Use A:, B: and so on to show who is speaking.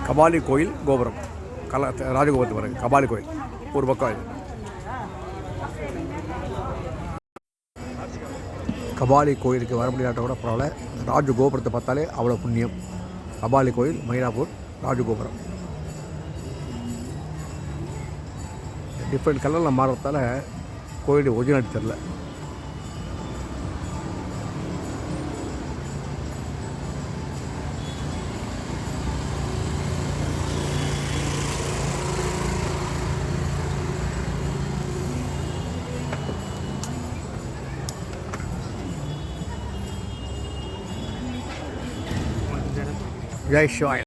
A: கபாலி கோயில் கோபுரம் ராஜகோபுரத்து பிறகு கபாலி கோயில் ஒரு பக்கம் இது. கபாலி கோயிலுக்கு வர முடியாட்ட கூட பரவாயில்ல, ராஜகோபுரத்தை பார்த்தாலே அவ்வளோ புண்ணியம். கபாலி கோயில் மயிலாப்பூர் ராஜகோபுரம் டிஃப்ரெண்ட் கலரில் மாறுறதால கோயில் ஒரிஜினாலிட்டி தெரில. ஜெய் சிவாய.